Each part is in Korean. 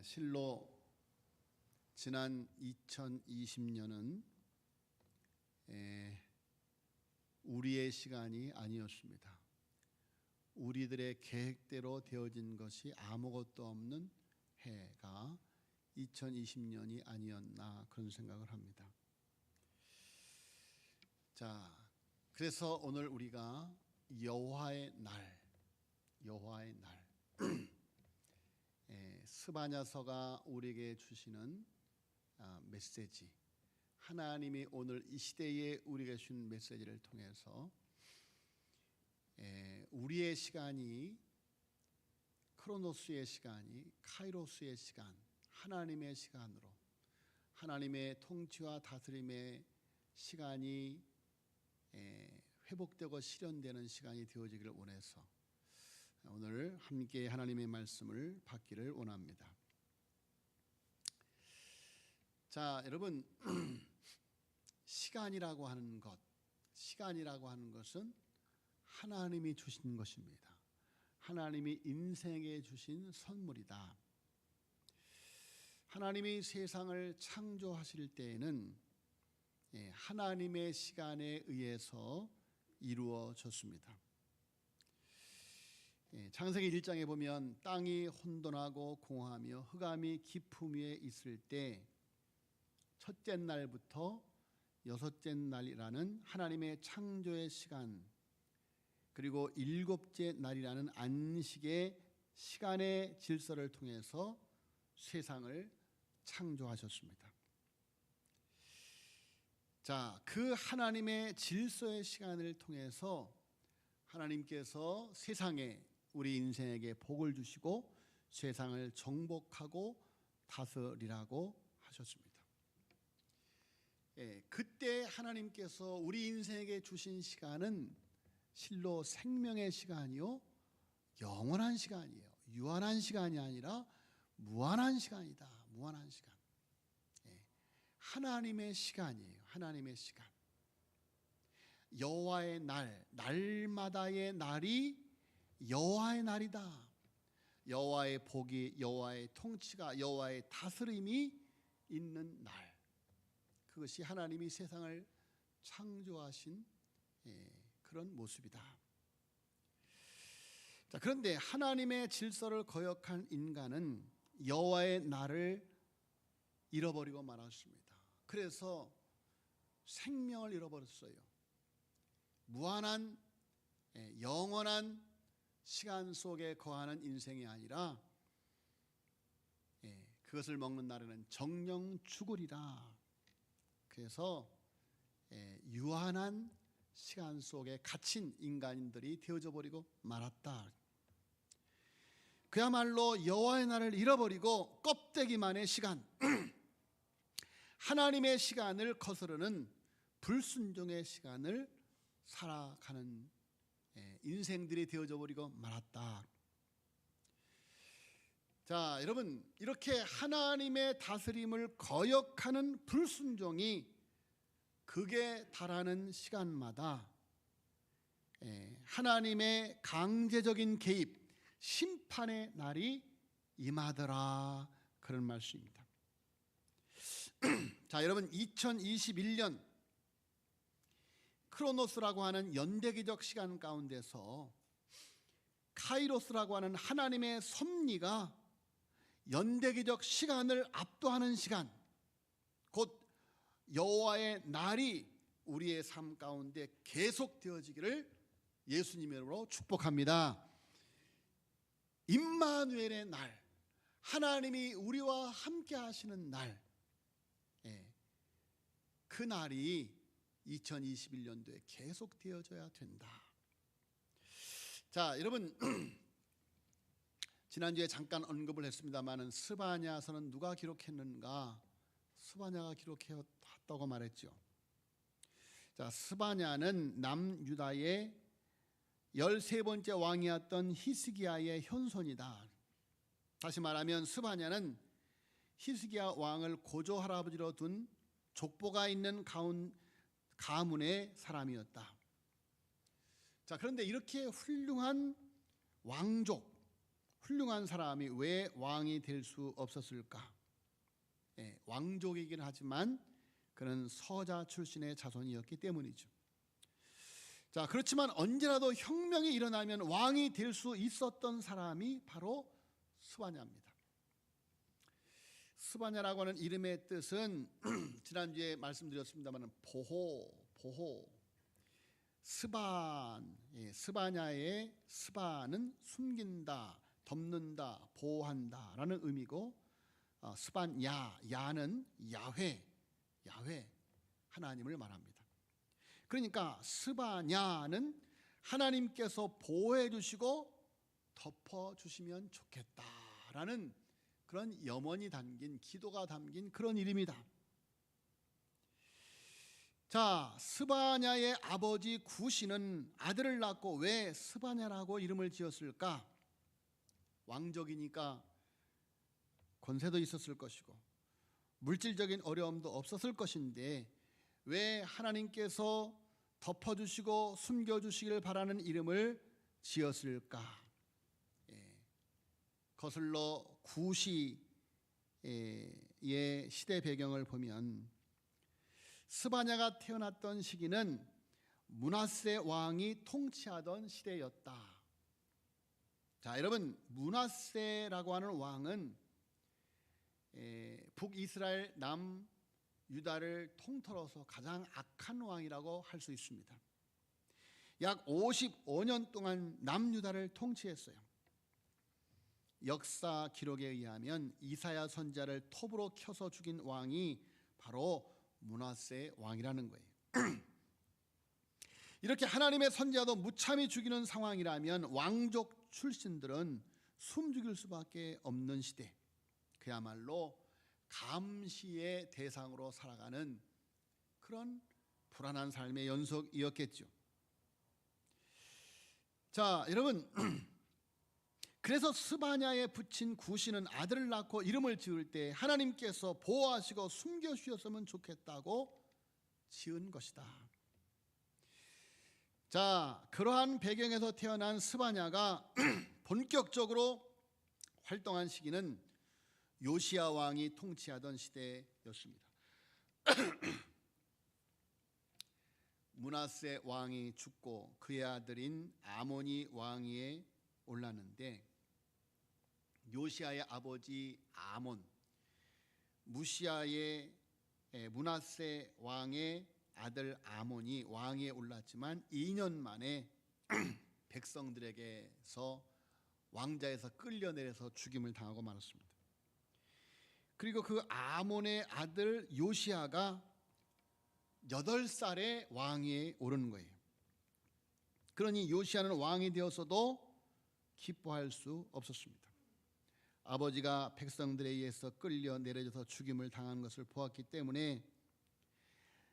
실로 지난 2020년은 우리의 시간이 아니었습니다. 우리들의 계획대로 되어진 것이 아무것도 없는 해가 2020년이 아니었나 그런 생각을 합니다. 자, 그래서 오늘 우리가 여호와의 날 스바냐서가 우리에게 주시는 메시지, 하나님이 오늘 이 시대에 우리에게 주신 메시지를 통해서 우리의 시간이 크로노스의 시간이 카이로스의 시간, 하나님의 시간으로, 하나님의 통치와 다스림의 시간이 회복되고 실현되는 시간이 되어지기를 원해서 오늘 함께 하나님의 말씀을 받기를 원합니다. 자, 여러분, 시간이라고 하는 것은 하나님이 주신 것입니다. 하나님이 인생에 주신 선물이다. 하나님이 세상을 창조하실 때에는 하나님의 시간에 의해서 이루어졌습니다. 창세기 1장에 보면 땅이 혼돈하고 공허하며 흑암이 깊음 위에 있을 때 첫째 날부터 여섯째 날이라는 하나님의 창조의 시간, 그리고 일곱째 날이라는 안식의 시간의 질서를 통해서 세상을 창조하셨습니다. 자, 그 하나님의 질서의 시간을 통해서 하나님께서 세상에 우리 인생에게 복을 주시고 세상을 정복하고 다스리라고 하셨습니다. 그때 하나님께서 우리 인생에게 주신 시간은 실로 생명의 시간이요, 영원한 시간이에요. 유한한 시간이 아니라 무한한 시간이다. 무한한 시간. 하나님의 시간이에요. 하나님의 시간. 여호와의 날, 날마다의 날이 여호와의 날이다. 여호와의 복이, 여호와의 통치가, 여호와의 다스림이 있는 날, 그것이 하나님이 세상을 창조하신 그런 모습이다. 자, 그런데 하나님의 질서를 거역한 인간은 여호와의 날을 잃어버리고 말았습니다. 그래서 생명을 잃어버렸어요. 무한한 영원한 시간 속에 거하는 인생이 아니라 그것을 먹는 날에는 정령 죽으리라. 그래서 유한한 시간 속에 갇힌 인간들이 되어져 버리고 말았다. 그야말로 여호와의 날을 잃어버리고 껍데기만의 시간, 하나님의 시간을 거스르는 불순종의 시간을 살아가는 인생들이 되어져 버리고 말았다. 자, 여러분, 이렇게 하나님의 다스림을 거역하는 불순종이 극에 달하는 시간마다 하나님의 강제적인 개입, 심판의 날이 임하더라, 그런 말씀입니다. 자, 여러분, 2021년 크로노스라고 하는 연대기적 시간 가운데서 카이로스라고 하는 하나님의 섭리가 연대기적 시간을 압도하는 시간, 곧 여호와의 날이 우리의 삶 가운데 계속되어지기를 예수님의 이름으로 축복합니다. 임마누엘의 날, 하나님이 우리와 함께 하시는 날, 그 날이 2021년도에 계속되어져야 된다. 자, 여러분, 지난주에 잠깐 언급을 했습니다마는 스바냐서는 누가 기록했는가? 스바냐가 기록했다고 말했죠. 자, 스바냐는 남유다의 13번째 왕이었던 히스기야의 현손이다. 다시 말하면 스바냐는 히스기야 왕을 고조 할아버지로 둔 족보가 있는 가문의 사람이었다. 자, 그런데 이렇게 훌륭한 왕족, 훌륭한 사람이 왜 왕이 될 수 없었을까? 왕족이긴 하지만 그는 서자 출신의 자손이었기 때문이죠. 자, 그렇지만 언제라도 혁명이 일어나면 왕이 될 수 있었던 사람이 바로 스바냐입니다. 스바냐라고 하는 이름의 뜻은 지난주에 말씀드렸습니다만 보호. 스바냐의 스바는 숨긴다, 덮는다, 보호한다라는 의미고, 야는 야훼 하나님을 말합니다. 그러니까 스바냐는 하나님께서 보호해 주시고 덮어 주시면 좋겠다라는 그런 염원이 담긴, 기도가 담긴 그런 이름이다. 자, 스바냐의 아버지 구시는 아들을 낳고 왜 스바냐라고 이름을 지었을까? 왕족이니까 권세도 있었을 것이고 물질적인 어려움도 없었을 것인데 왜 하나님께서 덮어주시고 숨겨주시길 바라는 이름을 지었을까? 거슬러 구시의 시대 배경을 보면 스바냐가 태어났던 시기는 므낫세 왕이 통치하던 시대였다. 자, 여러분, 므낫세라고 하는 왕은 북이스라엘 남유다를 통틀어서 가장 악한 왕이라고 할 수 있습니다. 약 55년 동안 남유다를 통치했어요. 역사 기록에 의하면 이사야 선지자를 톱으로 켜서 죽인 왕이 바로 므낫세 왕이라는 거예요. 이렇게 하나님의 선지자도 무참히 죽이는 상황이라면 왕족 출신들은 숨죽일 수밖에 없는 시대, 그야말로 감시의 대상으로 살아가는 그런 불안한 삶의 연속이었겠죠. 자, 여러분, 그래서 스바냐에 붙인 구시는 아들을 낳고 이름을 지을 때 하나님께서 보호하시고 숨겨주셨으면 좋겠다고 지은 것이다. 자, 그러한 배경에서 태어난 스바냐가 본격적으로 활동한 시기는 요시야 왕이 통치하던 시대였습니다. 므낫세 왕이 죽고 그의 아들인 아모니 왕위에 올랐는데 요시야의 아버지 아몬, 무시야의 므낫세 왕의 아들 아몬이 왕위에 올랐지만 2년 만에 백성들에게서 왕자에서 끌려내려서 죽임을 당하고 말았습니다. 그리고 그 아몬의 아들 요시야가 8살에 왕위에 오르는 거예요. 그러니 요시야는 왕이 되었어도 기뻐할 수 없었습니다. 아버지가 백성들에 의해서 끌려내려져서 죽임을 당한 것을 보았기 때문에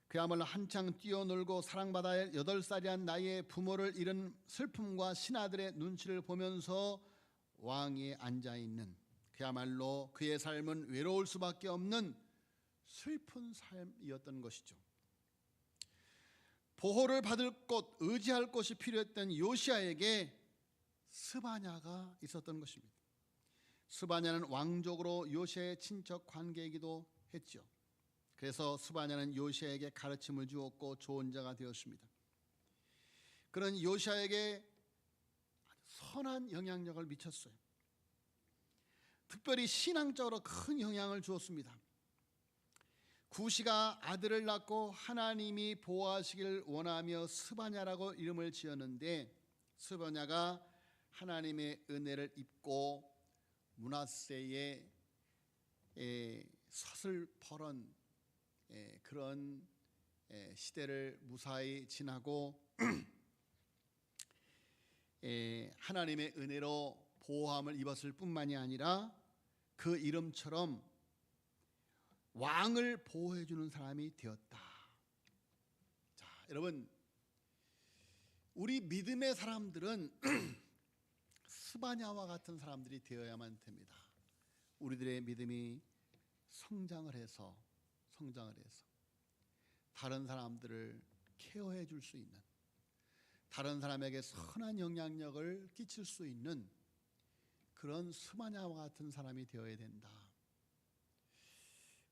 그야말로 한창 뛰어놀고 사랑받아 8살이란 나이에 부모를 잃은 슬픔과 신하들의 눈치를 보면서 왕위에 앉아있는, 그야말로 그의 삶은 외로울 수밖에 없는 슬픈 삶이었던 것이죠. 보호를 받을 곳, 의지할 곳이 필요했던 요시야에게 스바냐가 있었던 것입니다. 스바냐는 왕족으로 요시야의 친척 관계이기도 했죠. 그래서 스바냐는 요시야에게 가르침을 주었고 좋은 자가 되었습니다. 그런 요시야에게 선한 영향력을 미쳤어요. 특별히 신앙적으로 큰 영향을 주었습니다. 구시가 아들을 낳고 하나님이 보호하시길 원하며 스바냐라고 이름을 지었는데, 스바냐가 하나님의 은혜를 입고 므낫세의 서슬퍼런 그런 시대를 무사히 지나고 하나님의 은혜로 보호함을 입었을 뿐만이 아니라 그 이름처럼 왕을 보호해 주는 사람이 되었다. 자, 여러분, 우리 믿음의 사람들은 스바냐와 같은 사람들이 되어야만 됩니다. 우리들의 믿음이 성장을 해서 다른 사람들을 케어해 줄 수 있는, 다른 사람에게 선한 영향력을 끼칠 수 있는 그런 스바냐와 같은 사람이 되어야 된다.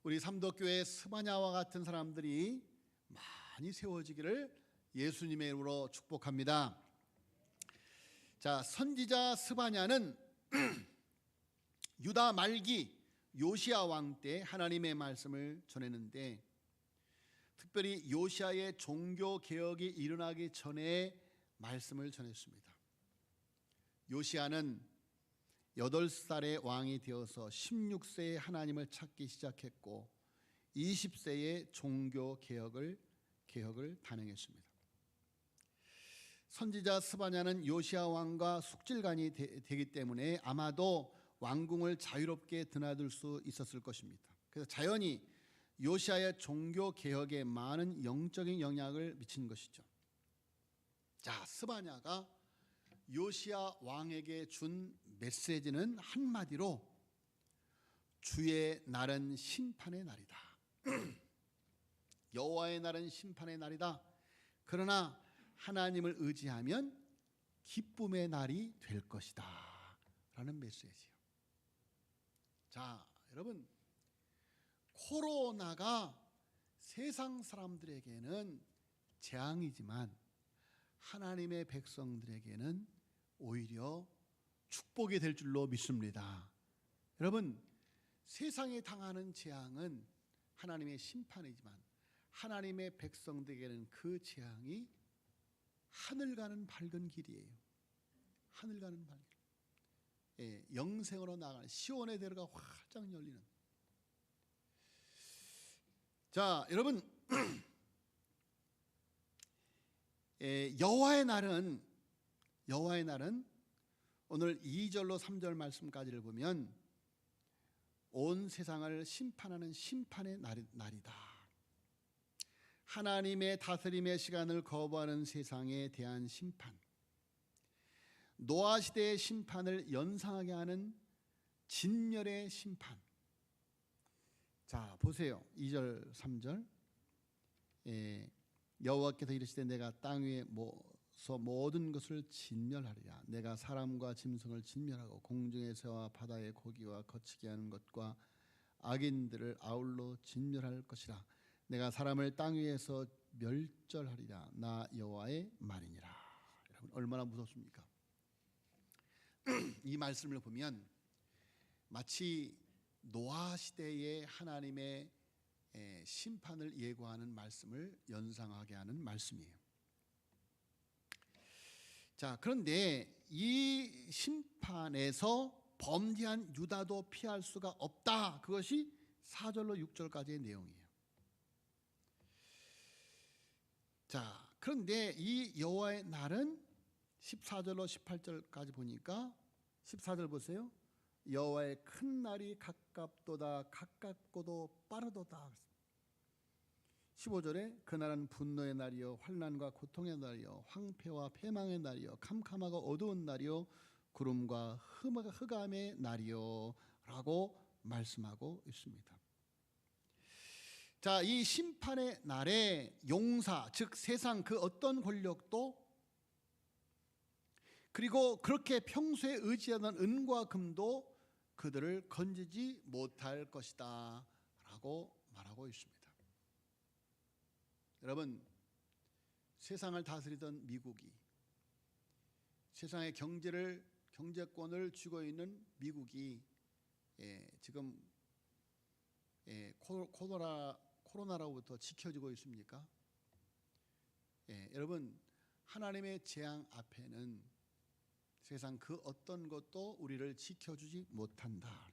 우리 삼도교회 스바냐와 같은 사람들이 많이 세워지기를 예수님의 이름으로 축복합니다. 자, 선지자 스바냐는 유다 말기 요시야 왕 때 하나님의 말씀을 전했는데, 특별히 요시야의 종교 개혁이 일어나기 전에 말씀을 전했습니다. 요시야는 8살의 왕이 되어서 16세에 하나님을 찾기 시작했고 20세에 종교 개혁을 단행했습니다. 선지자 스바냐는 요시야 왕과 숙질간이 되기 때문에 아마도 왕궁을 자유롭게 드나들 수 있었을 것입니다. 그래서 자연히 요시야의 종교 개혁에 많은 영적인 영향을 미친 것이죠. 자, 스바냐가 요시야 왕에게 준 메시지는 한마디로 주의 날은 심판의 날이다. 여호와의 날은 심판의 날이다. 그러나 하나님을 의지하면 기쁨의 날이 될 것이다 라는 메시지예요. 자, 여러분, 코로나가 세상 사람들에게는 재앙이지만 하나님의 백성들에게는 오히려 축복이 될 줄로 믿습니다. 여러분, 세상에 당하는 재앙은 하나님의 심판이지만 하나님의 백성들에게는 그 재앙이 하늘 가는 밝은 길이에요. 하늘 가는 밝은 길. 영생으로 나가는 시온의 대로가 활짝 열리는. 자, 여러분, 여호와의 날은 오늘 2절로 3절 말씀까지를 보면 온 세상을 심판하는 심판의 날이다. 하나님의 다스림의 시간을 거부하는 세상에 대한 심판, 노아 시대의 심판을 연상하게 하는 진멸의 심판. 자, 보세요. 2절 3절. 여호와께서 이르시되 내가 땅 위에서 모든 것을 진멸하리라. 내가 사람과 짐승을 진멸하고 공중의 새와 바다의 고기와 거치게 하는 것과 악인들을 아울러 진멸할 것이라. 내가 사람을 땅 위에서 멸절하리라. 나 여호와의 말이니라. 여러분, 얼마나 무섭습니까? 이 말씀을 보면 마치 노아 시대의 하나님의 심판을 예고하는 말씀을 연상하게 하는 말씀이에요. 자, 그런데 이 심판에서 범죄한 유다도 피할 수가 없다. 그것이 4절로 6절까지의 내용이에요. 자, 그런데 이 여호와의 날은 14절로 18절까지 보니까 14절 보세요. 여호와의 큰 날이 가깝도다. 가깝고도 빠르도다. 15절에 그날은 분노의 날이요 환난과 고통의 날이요 황폐와 패망의 날이요 캄캄하고 어두운 날이요 구름과 흑암의 날이요 라고 말씀하고 있습니다. 자, 이 심판의 날에 용사, 즉 세상 그 어떤 권력도, 그리고 그렇게 평소에 의지하던 은과 금도 그들을 건지지 못할 것이다 라고 말하고 있습니다. 여러분, 세상을 다스리던 미국이, 세상의 경제권을 쥐고 있는 미국이 지금 코로나로부터 지켜지고 있습니까? 여러분, 하나님의 재앙 앞에는 세상 그 어떤 것도 우리를 지켜주지 못한다.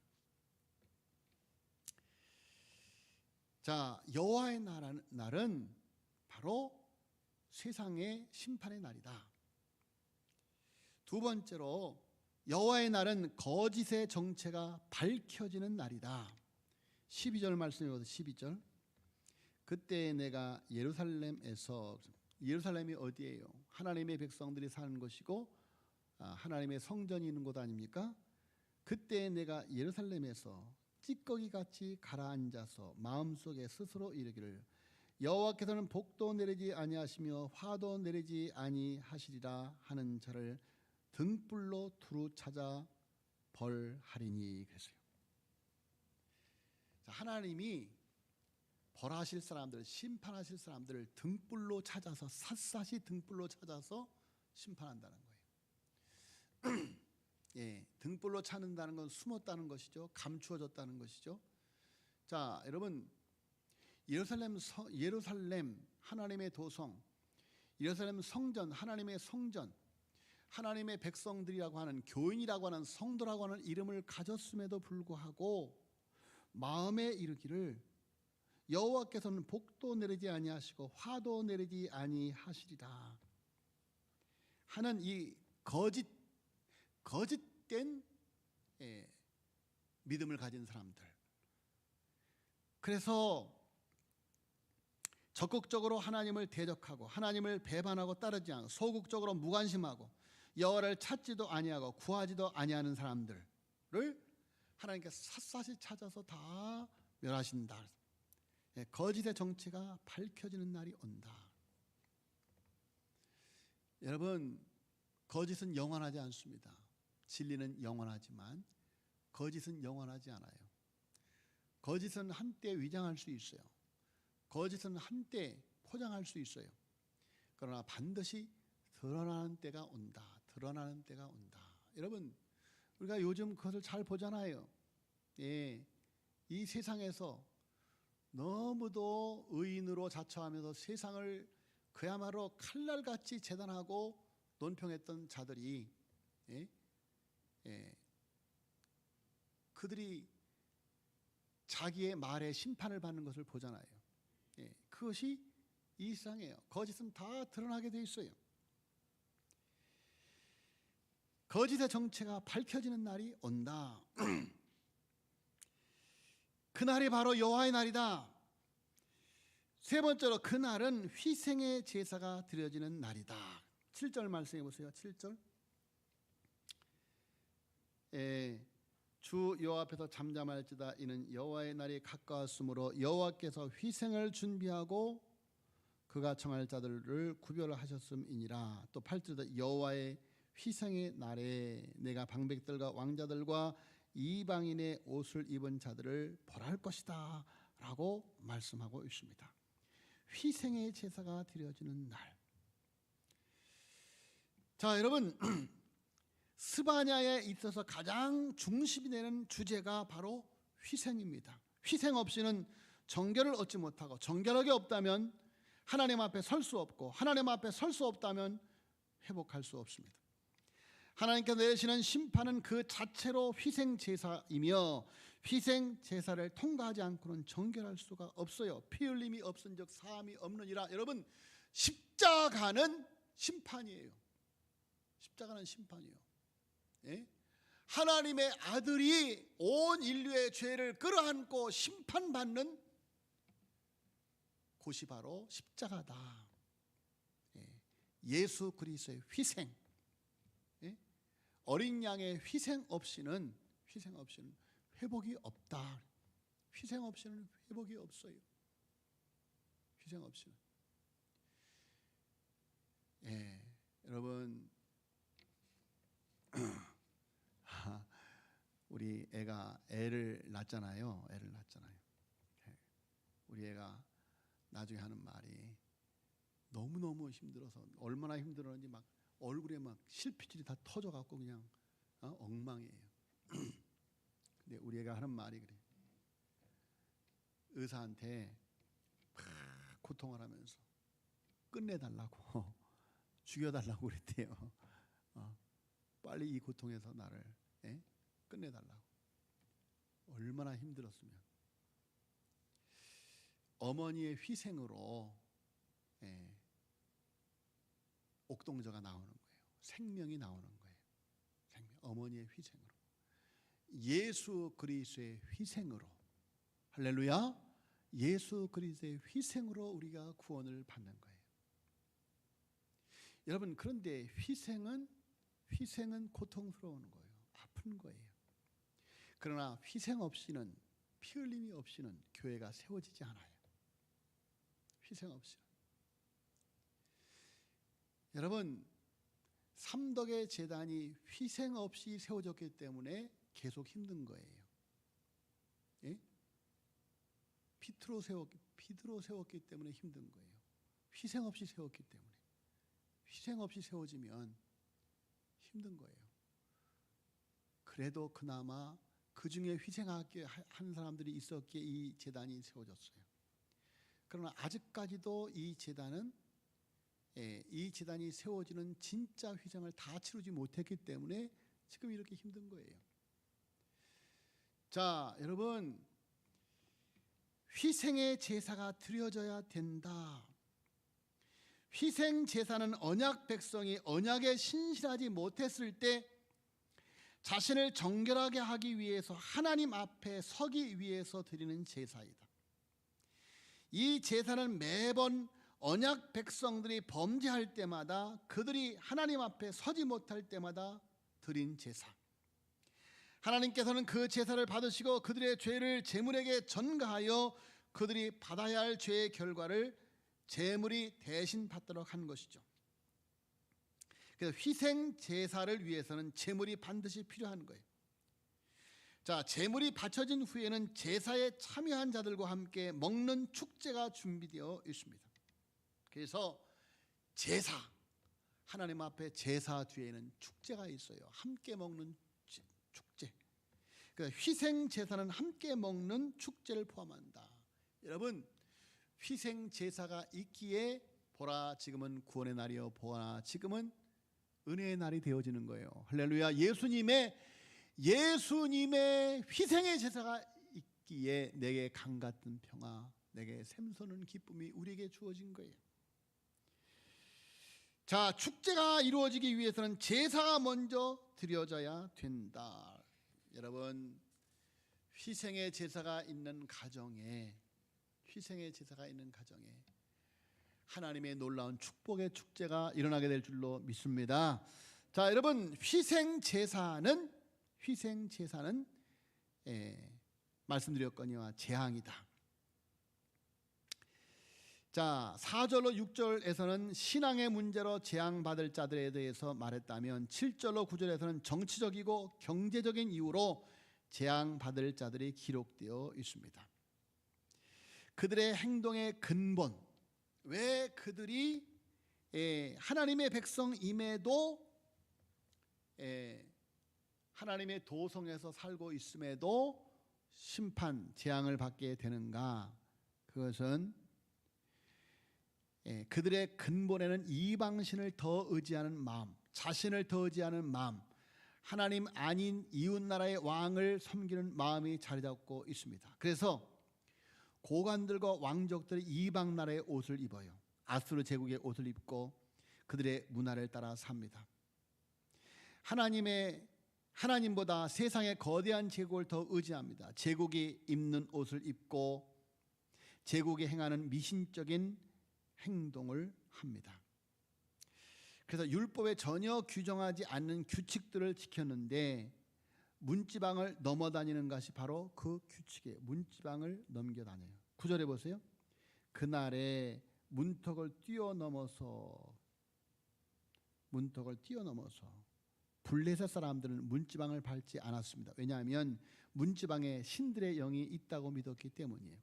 자, 여호와의 날은 바로 세상의 심판의 날이다. 두 번째로 여호와의 날은 거짓의 정체가 밝혀지는 날이다. 12절 말씀해 보세요. 12절. 그때 내가 예루살렘이 어디예요? 하나님의 백성들이 사는 곳이고 하나님의 성전이 있는 곳 아닙니까? 그때 내가 예루살렘에서 찌꺼기같이 가라앉아서 마음속에 스스로 이르기를 여호와께서는 복도 내리지 아니하시며 화도 내리지 아니하시리라 하는 자를 등불로 두루 찾아 벌하리니 그랬어요. 하나님이 벌하실 사람들, 심판하실 사람들을 등불로 찾아서 샅샅이 등불로 찾아서 심판한다는 거예요. 예, 등불로 찾는다는 건 숨었다는 것이죠. 감추어졌다는 것이죠. 자, 여러분, 예루살렘 하나님의 도성, 예루살렘 성전, 하나님의 성전, 하나님의 백성들이라고 하는 교인이라고 하는 성도라고 하는 이름을 가졌음에도 불구하고 마음에 이르기를 여호와께서는 복도 내리지 아니하시고 화도 내리지 아니하시리라 하는 이 거짓된 믿음을 가진 사람들. 그래서 적극적으로 하나님을 대적하고 하나님을 배반하고 따르지 않고 소극적으로 무관심하고 여호와를 찾지도 아니하고 구하지도 아니하는 사람들을 하나님께서 샅샅이 찾아서 다 멸하신다. 거짓의 정체가 밝혀지는 날이 온다. 여러분, 거짓은 영원하지 않습니다. 진리는 영원하지만 거짓은 영원하지 않아요. 거짓은 한때 위장할 수 있어요. 거짓은 한때 포장할 수 있어요. 그러나 반드시 드러나는 때가 온다. 드러나는 때가 온다. 여러분, 우리가 요즘 그것을 잘 보잖아요. 예, 이 세상에서 너무도 의인으로 자처하면서 세상을 그야말로 칼날같이 재단하고 논평했던 자들이 그들이 자기의 말에 심판을 받는 것을 보잖아요. 그것이 이 세상이에요. 거짓은 다 드러나게 돼 있어요. 거짓의 정체가 밝혀지는 날이 온다. 그날이 바로 여호와의 날이다. 세 번째로 그날은 희생의 제사가 드려지는 날이다. 7절 말씀해 보세요. 7절. 주 여호와 앞에서 잠잠할지다. 이는 여호와의 날이 가까웠으므로 여호와께서 희생을 준비하고 그가 청할 자들을 구별하셨음이니라. 또 8절에 여호와의 희생의 날에 내가 방백들과 왕자들과 이방인의 옷을 입은 자들을 벌할 것이다 라고 말씀하고 있습니다. 희생의 제사가 드려지는 날. 자, 여러분, 스바냐에 있어서 가장 중심이 되는 주제가 바로 희생입니다. 희생 없이는 정결을 얻지 못하고, 정결하게 없다면 하나님 앞에 설 수 없고, 하나님 앞에 설 수 없다면 회복할 수 없습니다. 하나님께서 내리시는 심판은 그 자체로 희생 제사이며, 희생 제사를 통과하지 않고는 정결할 수가 없어요. 피 흘림이 없은즉 사함이 없느니라. 여러분, 십자가는 심판이에요. 십자가는 심판이에요. 하나님의 아들이 온 인류의 죄를 끌어안고 심판받는 곳이 바로 십자가다. 예수 그리스도의 희생, 어린 양의 희생 없이는 회복이 없다. 희생 없이는 회복이 없어요. 희생 없이는. 여러분, 우리 애를 낳잖아요. 우리 애가 나중에 하는 말이 너무너무 힘들어서, 얼마나 힘들었는지 막 얼굴에 막 실핏줄이 다 터져갖고 그냥 엉망이에요. 근데 우리 애가 하는 말이 그래. 의사한테 막 고통을 하면서 끝내달라고 죽여달라고 그랬대요. 빨리 이 고통에서 나를 끝내달라고. 얼마나 힘들었으면. 어머니의 희생으로 옥동자가 나오는 거예요. 생명이 나오는 거예요. 어머니의 희생으로, 예수 그리스도의 희생으로, 할렐루야, 예수 그리스도의 희생으로 우리가 구원을 받는 거예요. 여러분, 그런데 희생은 고통스러운 거예요. 아픈 거예요. 그러나 희생 없이는, 피 흘림이 없이는 교회가 세워지지 않아요. 희생 없이는. 여러분, 삼덕의 제단이 희생 없이 세워졌기 때문에 계속 힘든 거예요. 예? 피드로 세웠기 때문에 힘든 거예요. 희생 없이 세웠기 때문에. 희생 없이 세워지면 힘든 거예요. 그래도 그나마 그 중에 희생하게 한 사람들이 있었기에 이 제단이 세워졌어요. 그러나 아직까지도 이 제단이 세워지는 진짜 희생을 다 치르지 못했기 때문에 지금 이렇게 힘든 거예요. 자, 여러분, 희생의 제사가 드려져야 된다. 희생 제사는 언약 백성이 언약에 신실하지 못했을 때 자신을 정결하게 하기 위해서 하나님 앞에 서기 위해서 드리는 제사이다. 이 제사는 매번 언약 백성들이 범죄할 때마다 그들이 하나님 앞에 서지 못할 때마다 드린 제사. 하나님께서는 그 제사를 받으시고 그들의 죄를 제물에게 전가하여 그들이 받아야 할 죄의 결과를 제물이 대신 받도록 한 것이죠. 그래서 희생 제사를 위해서는 제물이 반드시 필요한 거예요. 자, 제물이 바쳐진 후에는 제사에 참여한 자들과 함께 먹는 축제가 준비되어 있습니다. 그래서 제사, 하나님 앞에 제사 뒤에는 축제가 있어요. 함께 먹는 축제. 그러니까 희생 제사는 함께 먹는 축제를 포함한다. 여러분, 희생 제사가 있기에 보라 지금은 구원의 날이요 보라 지금은 은혜의 날이 되어지는 거예요. 할렐루야. 예수님의 희생의 제사가 있기에 내게 강 같은 평화, 내게 샘솟는 기쁨이 우리에게 주어진 거예요. 자, 축제가 이루어지기 위해서는 제사가 먼저 드려져야 된다. 여러분, 희생의 제사가 있는 가정에 하나님의 놀라운 축복의 축제가 일어나게 될 줄로 믿습니다. 자, 여러분, 희생 제사는 말씀드렸거니와 재앙이다. 자, 4절로 6절에서는 신앙의 문제로 재앙받을 자들에 대해서 말했다면 7절로 9절에서는 정치적이고 경제적인 이유로 재앙받을 자들이 기록되어 있습니다. 그들의 행동의 근본, 왜 그들이 하나님의 백성임에도 하나님의 도성에서 살고 있음에도 심판, 재앙을 받게 되는가? 그것은 그들의 근본에는 이방신을 더 의지하는 마음, 자신을 더 의지하는 마음, 하나님 아닌 이웃나라의 왕을 섬기는 마음이 자리 잡고 있습니다. 그래서 고관들과 왕족들이 이방 나라의 옷을 입어요. 아수르 제국의 옷을 입고 그들의 문화를 따라 삽니다. 하나님보다 세상의 거대한 제국을 더 의지합니다. 제국이 입는 옷을 입고 제국이 행하는 미신적인 행동을 합니다. 그래서 율법에 전혀 규정하지 않는 규칙들을 지켰는데 문지방을 넘어다니는 것이 바로 그 규칙이에요. 문지방을 넘겨다녀요. 9절에 보세요. 그날에 문턱을 뛰어넘어서 블레셋 사람들은 문지방을 밟지 않았습니다. 왜냐하면 문지방에 신들의 영이 있다고 믿었기 때문이에요.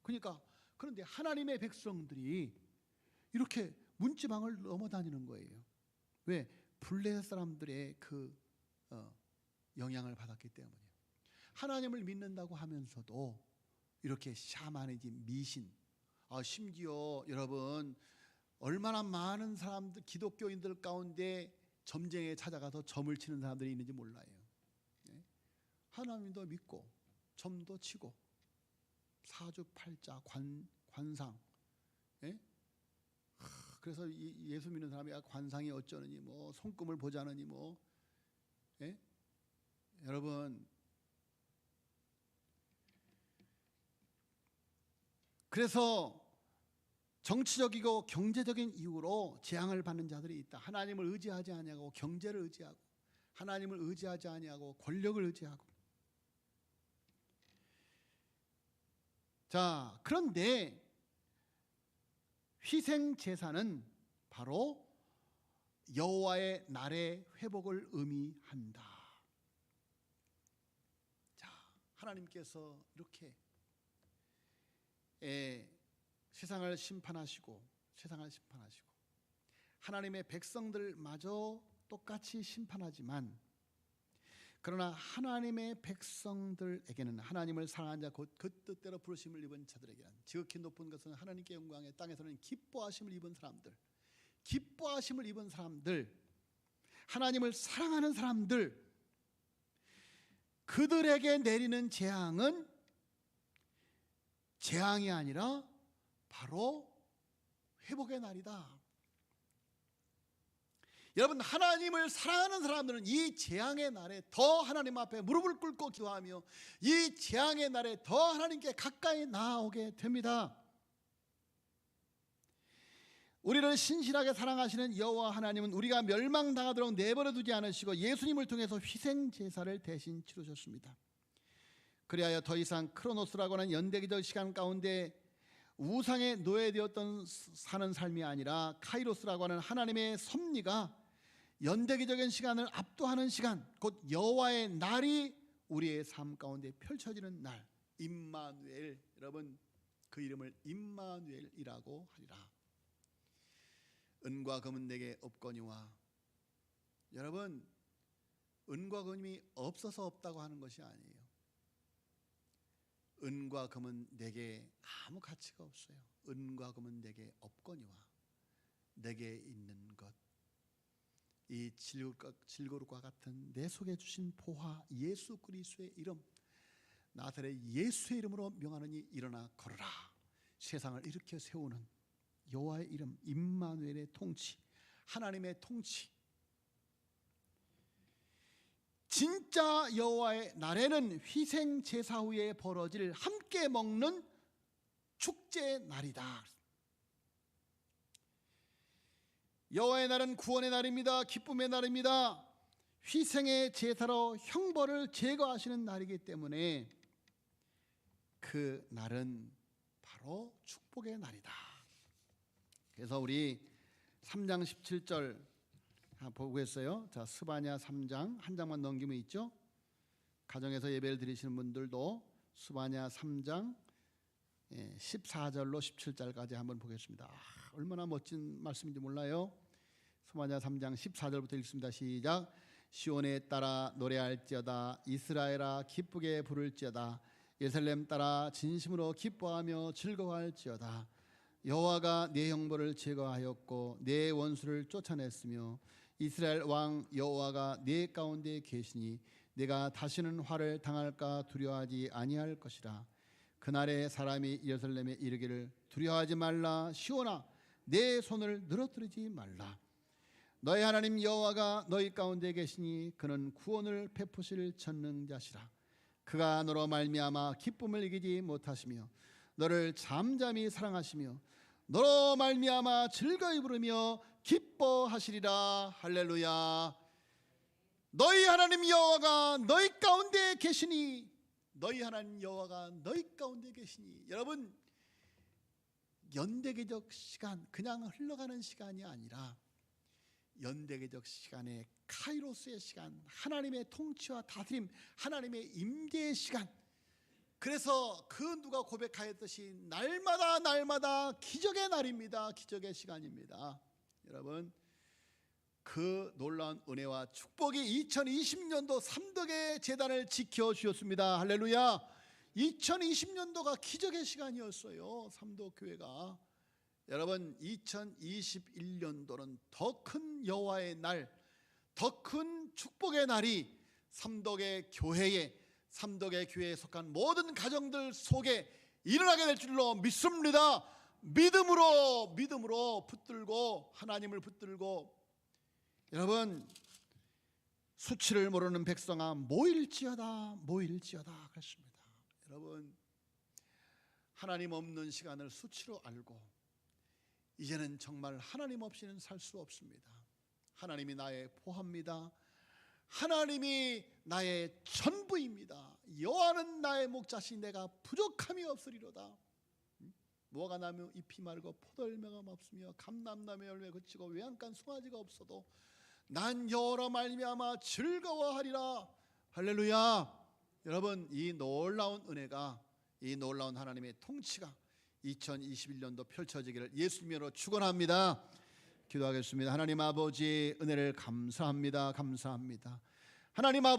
그런데 하나님의 백성들이 이렇게 문지방을 넘어다니는 거예요. 왜? 블레셋 사람들의 그 영향을 받았기 때문이에요. 하나님을 믿는다고 하면서도 이렇게 샤머니즘, 미신, 심지어 여러분 얼마나 많은 사람들, 기독교인들 가운데 점쟁이에 찾아가서 점을 치는 사람들이 있는지 몰라요. 하나님도 믿고 점도 치고 사주팔자, 관상, 그래서 예수 믿는 사람이 관상이 어쩌느니 뭐 손금을 보자느니 뭐 여러분, 그래서 정치적이고 경제적인 이유로 재앙을 받는 자들이 있다. 하나님을 의지하지 아니하고 경제를 의지하고 하나님을 의지하지 아니하고 권력을 의지하고. 자, 그런데 희생 제사는 바로 여호와의 날의 회복을 의미한다. 하나님께서 이렇게 세상을 심판하시고 하나님의 백성들마저 똑같이 심판하지만, 그러나 하나님의 백성들에게는, 하나님을 사랑하는 자 곧 그 뜻대로 부르심을 입은 자들에게는, 지극히 높은 것은 하나님께 영광에, 땅에서는 기뻐하심을 입은 사람들, 하나님을 사랑하는 사람들, 그들에게 내리는 재앙은 재앙이 아니라 바로 회복의 날이다. 여러분, 하나님을 사랑하는 사람들은 이 재앙의 날에 더 하나님 앞에 무릎을 꿇고 기도하며 이 재앙의 날에 더 하나님께 가까이 나아오게 됩니다. 우리를 신실하게 사랑하시는 여호와 하나님은 우리가 멸망당하도록 내버려 두지 않으시고 예수님을 통해서 희생 제사를 대신 치르셨습니다. 그리하여 더 이상 크로노스라고 하는 연대기적 시간 가운데 우상에 노예되었던 사는 삶이 아니라 카이로스라고 하는 하나님의 섭리가 연대기적인 시간을 압도하는 시간, 곧 여호와의 날이 우리의 삶 가운데 펼쳐지는 날, 임마누엘, 여러분 그 이름을 임마누엘이라고 하리라. 은과 금은 내게 없거니와, 여러분 은과 금이 없어서 없다고 하는 것이 아니에요. 은과 금은 내게 아무 가치가 없어요. 은과 금은 내게 없거니와, 내게 있는 것, 이 질그릇과 같은 내 속에 주신 보화 예수 그리스도의 이름, 나사렛 예수의 이름으로 명하노니 일어나 걸어라. 세상을 일으켜 세우는 여호와의 이름, 임마누엘의 통치, 하나님의 통치. 진짜 여호와의 날에는 희생 제사 후에 벌어질 함께 먹는 축제의 날이다. 여호와의 날은 구원의 날입니다. 기쁨의 날입니다. 희생의 제사로 형벌을 제거하시는 날이기 때문에 그 날은 바로 축복의 날이다. 그래서 우리 3장 17절 보겠어요. 자, 스바냐 3장 한 장만 넘기면 있죠. 가정에서 예배를 드리시는 분들도 스바냐 3장 14절로 17절까지 한번 보겠습니다. 얼마나 멋진 말씀인지 몰라요. 스바냐 3장 14절부터 읽습니다. 시작. 시온에 따라 노래할지어다, 이스라엘아 기쁘게 부를지어다, 예루살렘 따라 진심으로 기뻐하며 즐거워할지어다. 여호와가 내 형벌을 제거하였고 내 원수를 쫓아냈으며 이스라엘 왕 여호와가 내 가운데 계시니 내가 다시는 화를 당할까 두려워하지 아니할 것이라. 그날에 사람이 예루살렘에 이르기를 두려워하지 말라, 시온아 내 손을 늘어뜨리지 말라. 너희 하나님 여호와가 너희 가운데 계시니 그는 구원을 베푸실 전능자시라. 그가 너로 말미암아 기쁨을 이기지 못하시며 너를 잠잠히 사랑하시며 너로 말미암아 즐거이 부르며 기뻐하시리라. 할렐루야. 너희 하나님 여호와가 너희 가운데 계시니, 너희 하나님 여호와가 너희 가운데 계시니. 여러분, 연대기적 시간, 그냥 흘러가는 시간이 아니라 연대기적 시간에 카이로스의 시간, 하나님의 통치와 다스림, 하나님의 임재의 시간. 그래서 그 누가 고백하였듯이 날마다 기적의 날입니다. 기적의 시간입니다. 여러분, 그 놀라운 은혜와 축복이 2020년도 삼덕의 재단을 지켜주셨습니다. 할렐루야. 2020년도가 기적의 시간이었어요. 삼덕교회가. 여러분, 2021년도는 더 큰 여호와의 날, 더 큰 축복의 날이 삼덕의 교회에 속한 모든 가정들 속에 일어나게 될 줄로 믿습니다. 믿음으로 붙들고, 하나님을 붙들고, 여러분, 수치를 모르는 백성아 모일지어다 그랬습니다. 여러분, 하나님 없는 시간을 수치로 알고 이제는 정말 하나님 없이는 살 수 없습니다. 하나님이 나의 보화입니다. 하나님이 나의 전부입니다. 여호와는 나의 목자시니 내가 부족함이 없으리로다. 무화과 나무 잎이 말고 포도열매가 없으며 감람나무 열매 그치고 외양간 송아지가 없어도 난 여호와로 말미암아 즐거워하리라. 할렐루야. 여러분, 이 놀라운 은혜가, 이 놀라운 하나님의 통치가 2021년도 펼쳐지기를 예수님으로 축원합니다. 기도하겠습니다. 하나님 아버지, 은혜를 감사합니다. 감사합니다. 하나님 아버지,